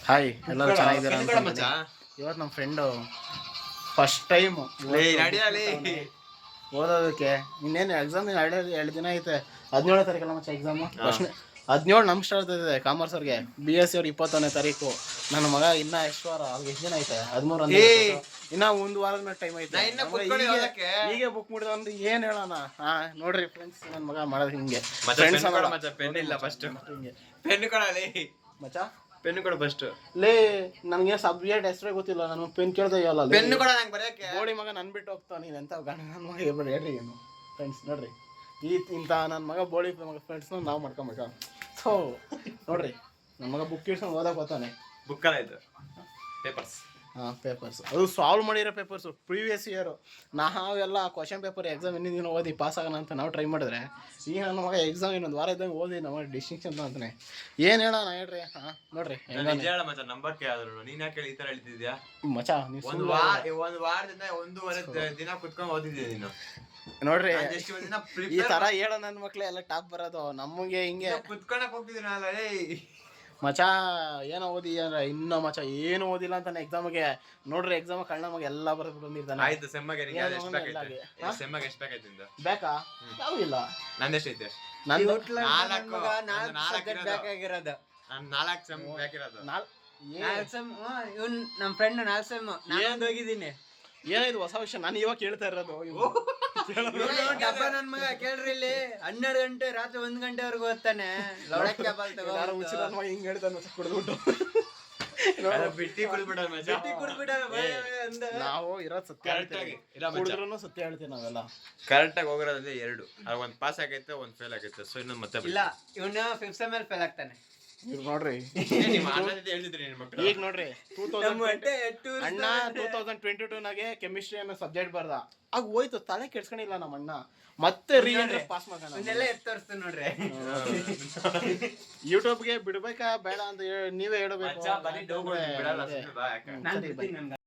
Hi, ಎಲ್ಲರೂ ಚೆನ್ನಾಗಿದ್ದೀರಾ ಅನ್ಕೊಂತೀನಿ. ಇವತ್ತು ನಮ್ಮ ಫ್ರೆಂಡು ಫಸ್ಟ್ ಟೈಮ್ ಓದೋದಕ್ಕೆ. ಇನ್ನೇನು ಎಕ್ಸಾಮ್ 2 ದಿನ ಐತೆ. 17ನೇ ತಾರೀಕಲ್ಲ ಮಚ್ಚ ಎಕ್ಸಾಮು. 17 ನಮ್ಗೆ ಸ್ಟಾರ್ಟ್ ಇದೆ ಕಾಮರ್ಸ್ ಅವ್ರಿಗೆ. BSc ಅವ್ರಿಗೆ 21ನೇ ತಾರೀಕು. ನನ್ನ ಮಗ ಇನ್ನ ಎಷ್ಟು ವಾರ, ಅವ್ರಿಗೆ ಎಷ್ಟು ದಿನ ಐತೆ? 13 ಇನ್ನ 1 ವಾರದ ಟೈಮ್ ಐತೆ. ಹೀಗೆ ಬುಕ್ ಮಾಡಿದ ಅಂದ್ರೆ ಏನ್ ಹೇಳೋಣ. ನೋಡ್ರಿ ಫ್ರೆಂಡ್ಸ್, ನನ್ನ ಮಗ ಮಾಡೋದು ಹಿಂಗೆ. ಪೆನ್ ಇಲ್ಲ ಫಸ್ಟ್ ಹಿಂಗೆ ಪೆನ್ ಕೊಡಲಿ ಮಚ್ಚ. ಪೆನ್ ಕೊಡು ಫಸ್ಟ್. ಲೇ ನನಗೆ ಸಬ್ಜೆಕ್ಟ್ ಹೆಸರೇ ಗೊತ್ತಿಲ್ಲ. ನಾನು ಪೆನ್ ಕೇಳ್ತಾ ಇವಲ್ಲ. ಪೆನ್ ಕೊಡ ನಂಗೆ ಬರೆಯಕ್ಕೆ. ಗೋಳಿ ಮಗ ನನ್ ಬಿಟ್ಟು ಹೋಗ್ತಾವ. ನೀನು ಎಂತ ಗಂಡ ನನ್ನ ಮಗ ಹೇಳ್ಬೇಡಿ. ಹೇಳ್ರಿ ಏನು ಫ್ರೆಂಡ್ಸ್, ನೋಡ್ರಿ ಇಂಥ ನನ್ನ ಮಗ ಬೋಳಿ ಮಗ ಫ್ರೆಂಡ್ಸ್ನ ನಾವು ಮಾಡ್ಕೊಬೇಕಾ? ಸೊ ನೋಡ್ರಿ, ನನ್ನ ಮಗ ಬುಕ್ ಇಡ್ಸ್ಕೊಂಡು ಓದಕ್ಕೆ ಹೋಗ್ತಾನೆ. ಬುಕ್ ಅಲ್ಲ ಇದು, ಪೇಪರ್ಸ್. ಪೇಪರ್ಸ್. ಅದು ಸಾಲ್ವ್ ಮಾಡಿರೋ ಪೇಪರ್ಸು, ಪ್ರೀವಿಯಸ್ ಇಯರು. ನಾವೆಲ್ಲ ಕ್ವಶನ್ ಪೇಪರ್ ಎಕ್ಸಾಮ್ ಇನ್ನೊಂದು ದಿನ ಓದಿ ಪಾಸ್ ಆಗೋಣ ಅಂತ ನಾವು ಟ್ರೈ ಮಾಡಿದ್ರೆ, ಈಗ ನನ್ನ ಮಗ ಎಕ್ಸಾಮ್ ಇನ್ನೊಂದು ವಾರ ಇದ್ದಂಗೆ ಓದಿ ನಮ್ಮ ಡಿಸ್ಟಿಂಕ್ಷನ್ ಅಂತಾನೆ. ಏನು ಹೇಳೋಣ ಹೇಳ್ರಿ. ನೋಡ್ರಿ ನಂಬರ್ ಕೇಳಿದ್ರು ನೀನ್ ಯಾಕೆ ಈ ತರ ಹೇಳ್ತಿದ್ಯಾ ಮಚ? ಒಂದು ವಾರದಿಂದ 1.5 ದಿನ ಕುತ್ಕೊಂಡು ಓದಿದ್ಯಾ ನೀನು. ನೋಡ್ರಿ ಈ ತರ ಹೇಳೋ ನನ್ನ ಮಕ್ಳು ಎಲ್ಲ ಟಾಪ್ ಬರೋದು. ನಮಗೆ ಹಿಂಗೆ ಕುತ್ಕೊಳಕ್ ಹೋಗ್ತಿದ್ದೀನಲ್ಲ ಮಚ. ಏನೋ ಓದಿ ಅಂದ್ರೆ ಇನ್ನೂ ಮಚ ಏನು ಓದಿಲ್ಲ ಅಂತಾನೆ ಎಕ್ಸಾಮ್ಗೆ. ನೋಡ್ರಿ ಎಕ್ಸಾಮ್ ಕಳ್ಳ ನಮಗೆ ಎಲ್ಲ ಬರೆದು ಬಂದಿರ್ತಾನೆ. ಆಯ್ತು, ಸೆಮ್ಮಗೆ ಎಷ್ಟು ಬೇಕಾಯ್ತು? ಬೇಕಾ? ಯಾವಿಲ್ಲ. ನಂದೆಷ್ಟೈತೆ? ನಂದು 4 ಸೆಮ್ ಬೇಕಿರೋದು. ನಮ್ಮ ಫ್ರೆಂಡ್ 4 ಸೆಮ್ ನಾನು ಹೋಗಿದ್ದೀನಿ. ಏನಿದು ಹೊಸ ವಿಷಯ? ನಾನು ಇವಾಗ ಕೇಳ್ತಾ ಇರೋದು. ಡಬ್ಬ ನನ್ ಮಗ ಕೇಳ್ರಿ, ಇಲ್ಲಿ 12 ಗಂಟೆ ರಾತ್ರಿ 1 ಗಂಟೆವರೆಗೂ ಓದ್ತಾನೆ. ಹಿಂಗ್ ಹೇಳ್ತಾನೆ ಕುಡಿದ್ಬಿಟ್ಟು. ನಾವು ಇರೋದು ಸತ್ಯ ಕುಡಿದ್ರು ಸತ್ಯ ಹೇಳ್ತೀವಿ ನಾವೆಲ್ಲ. ಕರೆಕ್ಟ್ ಆಗಿ ಹೋಗಿರೋದ್ರೆ 2. ಒಂದ್ ಪಾಸ್ ಆಗೈತೆ, ಒಂದ್ ಫೇಲ್ ಆಗೈತೆ. ಸೊ ಇನ್ನೊಂದು ಮತ್ತೆ ಇಲ್ಲ, ಇವನು 5th ಸೆಮ್ ಅಲ್ಲಿ ಫೇಲ್ ಆಗ್ತಾನೆ. ನೋಡ್ರಿ ಈಗ ನೋಡ್ರಿ 2022 ನಾಗೆ ಕೆಮಿಸ್ಟ್ರಿ ಅನ್ನೋ ಸಬ್ಜೆಕ್ಟ್ ಬರ್ದ. ಆಗ ಹೋಯ್ತು, ತಲೆ ಕೆಡ್ಸ್ಕೊಂಡಿಲ್ಲ ನಮ್ಮ ಅಣ್ಣ. ಮತ್ತೆ ಪಾಸ್ ಮಾಡೋಣ ತೋರಿಸ್ತು ನೋಡ್ರಿ. ಯೂಟ್ಯೂಬ್ಗೆ ಬಿಡ್ಬೇಕಾ ಬೇಡ ಅಂತ ನೀವೇ ಹೇಳಬೇಕು.